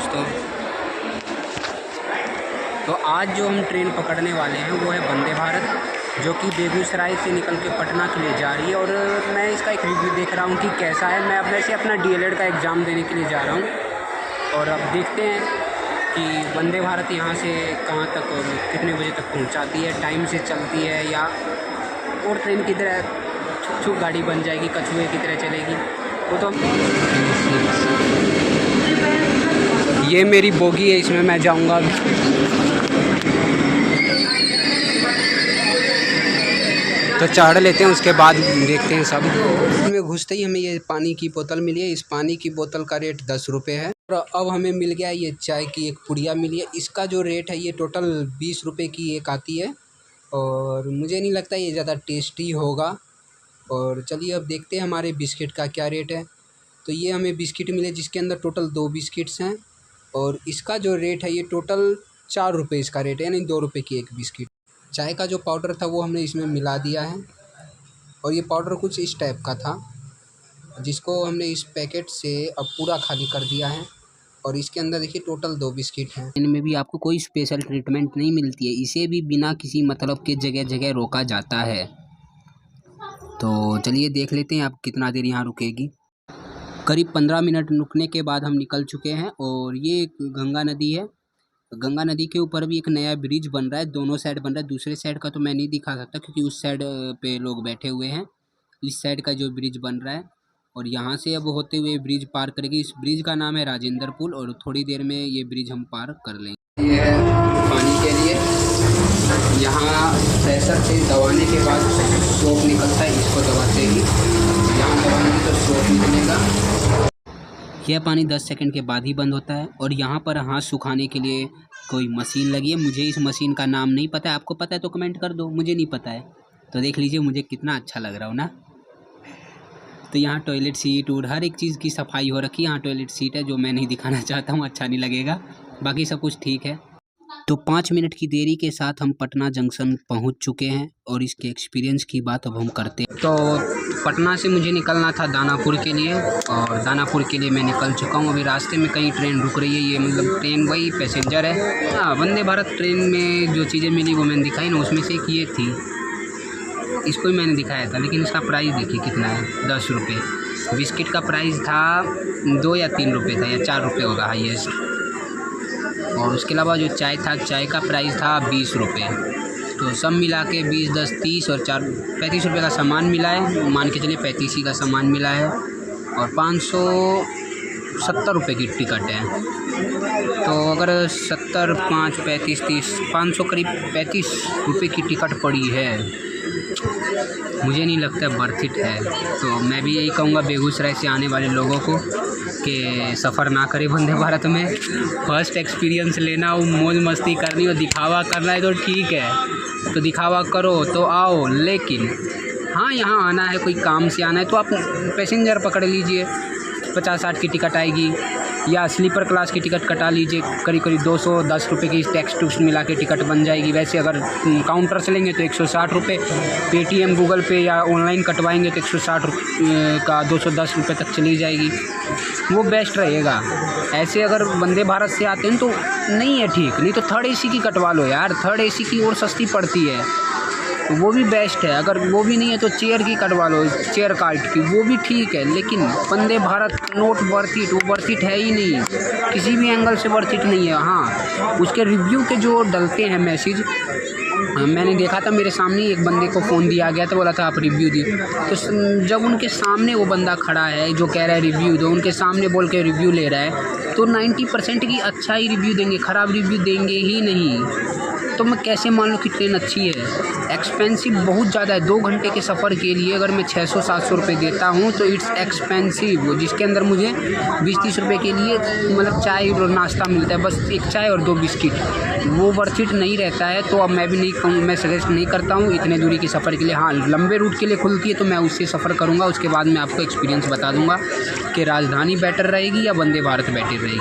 दोस्तों। तो आज जो हम ट्रेन पकड़ने वाले हैं वो है वंदे भारत, जो कि बेगूसराय से निकल के पटना के लिए जा रही है। और मैं इसका एक रिव्यू देख रहा हूँ कि कैसा है। मैं अब वैसे अपना डीएलएड का एग्ज़ाम देने के लिए जा रहा हूँ और अब देखते हैं कि वंदे भारत यहाँ से कहाँ तक और कितने बजे तक पहुँचाती है, टाइम से चलती है या और ट्रेन की तरह छुक गाड़ी बन जाएगी, कछुए की तरह चलेगी वो तो। ये मेरी बोगी है, इसमें मैं जाऊँगा। तो चढ़ लेते हैं, उसके बाद देखते हैं सब। इसमें घुसते ही हमें ये पानी की बोतल मिली है। इस पानी की बोतल का रेट 10 रुपये है। और अब हमें मिल गया ये चाय की एक पुड़िया मिली है। इसका जो रेट है ये टोटल 20 रुपये की एक आती है और मुझे नहीं लगता ये ज़्यादा टेस्टी होगा। और चलिए अब देखते हैं हमारे बिस्किट का क्या रेट है। तो ये हमें बिस्किट मिले जिसके अंदर टोटल 2 बिस्किट्स हैं और इसका जो रेट है ये टोटल 4 रुपये इसका रेट है, यानी 2 रुपये की एक बिस्किट। चाय का जो पाउडर था वो हमने इसमें मिला दिया है और ये पाउडर कुछ इस टाइप का था जिसको हमने इस पैकेट से अब पूरा खाली कर दिया है। और इसके अंदर देखिए टोटल 2 बिस्किट हैं। इनमें भी आपको कोई स्पेशल ट्रीटमेंट नहीं मिलती है, इसे भी बिना किसी मतलब के जगह जगह रोका जाता है। तो चलिए देख लेते हैं आप कितना देर यहाँ रुकेगी। करीब 15 मिनट रुकने के बाद हम निकल चुके हैं और ये गंगा नदी है। गंगा नदी के ऊपर भी एक नया ब्रिज बन रहा है, दोनों साइड बन रहा है। दूसरे साइड का तो मैं नहीं दिखा सकता क्योंकि उस साइड पे लोग बैठे हुए हैं। इस साइड का जो ब्रिज बन रहा है और यहाँ से अब होते हुए ब्रिज पार करेगी। इस ब्रिज का नाम है राजेंद्र पुल और थोड़ी देर में ये ब्रिज हम पार कर लेंगे। ये है पानी के लिए, यहाँ प्रेशर से दबाने के बाद सोप निकलता है। इसको दबाते ही यहाँ दबाएंगे तो सोप निकलेगा। यह पानी 10 सेकंड के बाद ही बंद होता है। और यहाँ पर हाथ सुखाने के लिए कोई मशीन लगी है। मुझे इस मशीन का नाम नहीं पता है, आपको पता है तो कमेंट कर दो, मुझे नहीं पता है। तो देख लीजिए मुझे कितना अच्छा लग रहा हो ना। तो यहाँ टॉयलेट सीट और हर एक चीज़ की सफाई हो रखी है। यहाँ टॉयलेट सीट है जो मैं नहीं दिखाना चाहता हूँ, अच्छा नहीं लगेगा। बाकी सब कुछ ठीक है। तो 5 मिनट की देरी के साथ हम पटना जंक्शन पहुंच चुके हैं और इसके एक्सपीरियंस की बात अब हम करते हैं। तो पटना से मुझे निकलना था दानापुर के लिए और दानापुर के लिए मैं निकल चुका हूं। अभी रास्ते में कहीं ट्रेन रुक रही है। ये मतलब ट्रेन वही पैसेंजर है। हाँ, वंदे भारत ट्रेन में जो चीज़ें मिली वो मैंने दिखाई ना, उसमें से एक ये थी, इसको ही मैंने दिखाया था। लेकिन इसका प्राइस देखिए कितना है, 10 रुपये। बिस्किट का प्राइस था 2 या 3 रुपये था या 4 रुपये होगा हाईएस्ट। और उसके अलावा जो चाय था, चाय का प्राइस था 20 रुपये। तो सब मिला के 20, 10, 30 और 4 35 रुपये का सामान मिला है। मान के चलिए 35 ही का सामान मिला है और 570 रुपये की टिकट है। तो अगर 70, 5, 35, 30, 500 करीब 35 रुपये की टिकट पड़ी है। मुझे नहीं लगता बर्थ इट है। तो मैं भी यही कहूँगा बेगूसराय से आने वाले लोगों को कि सफ़र ना करें वंदे भारत में। फर्स्ट एक्सपीरियंस लेना हो, मौज मस्ती करनी हो, दिखावा करना है तो ठीक है, तो दिखावा करो तो आओ। लेकिन हाँ, यहाँ आना है, कोई काम से आना है तो आप पैसेंजर पकड़ लीजिए। 50-60 की टिकट आएगी या स्लीपर क्लास की टिकट कटा लीजिए। करीब 210 रुपये की टैक्स टूक्स मिला के टिकट बन जाएगी। वैसे अगर काउंटर से लेंगे तो 160 रुपये, पेटीएम गूगल पे या ऑनलाइन कटवाएंगे तो 160 का 210 रुपये तक चली जाएगी। वो बेस्ट रहेगा। ऐसे अगर वंदे भारत से आते हैं तो नहीं है ठीक, नहीं तो थर्ड एसी की कटवा लो यार। थर्ड एसी की और सस्ती पड़ती है, तो वो भी बेस्ट है। अगर वो भी नहीं है तो चेयर की कटवा लो, चेयर कार्ट की, वो भी ठीक है। लेकिन Vande Bharat not worth it, वो वर्थ इट है ही नहीं, किसी भी एंगल से वर्थ इट नहीं है। हाँ, उसके रिव्यू के जो डलते हैं मैसेज, मैंने देखा था, मेरे सामने एक बंदे को फ़ोन दिया गया था, बोला था आप रिव्यू दिए। तो जब उनके सामने वो बंदा खड़ा है जो कह रहा है रिव्यू दो, उनके सामने बोल के रिव्यू ले रहा है, तो 90% की अच्छा ही रिव्यू देंगे, ख़राब रिव्यू देंगे ही नहीं। तो मैं कैसे मान लूँ कि ट्रेन अच्छी है। एक्सपेंसिव बहुत ज़्यादा है। 2 घंटे के सफ़र के लिए अगर मैं 600-700 रुपये देता हूँ तो इट्स एक्सपेंसिव। जिसके अंदर मुझे 20-30 रुपये के लिए मतलब चाय और नाश्ता मिलता है, बस एक चाय और 2 बिस्किट, वो वर्थ इट नहीं रहता है। तो अब मैं भी नहीं कहूँ, मैं सजेस्ट नहीं करता हूँ इतने दूरी की सफ़र के लिए। हाँ, लंबे रूट के लिए खुलती है तो मैं उससे सफ़र करूँगा। उसके बाद मैं आपको एक्सपीरियंस बता दूँगा कि राजधानी बेटर रहेगी या वंदे भारत बेटर रहेगी।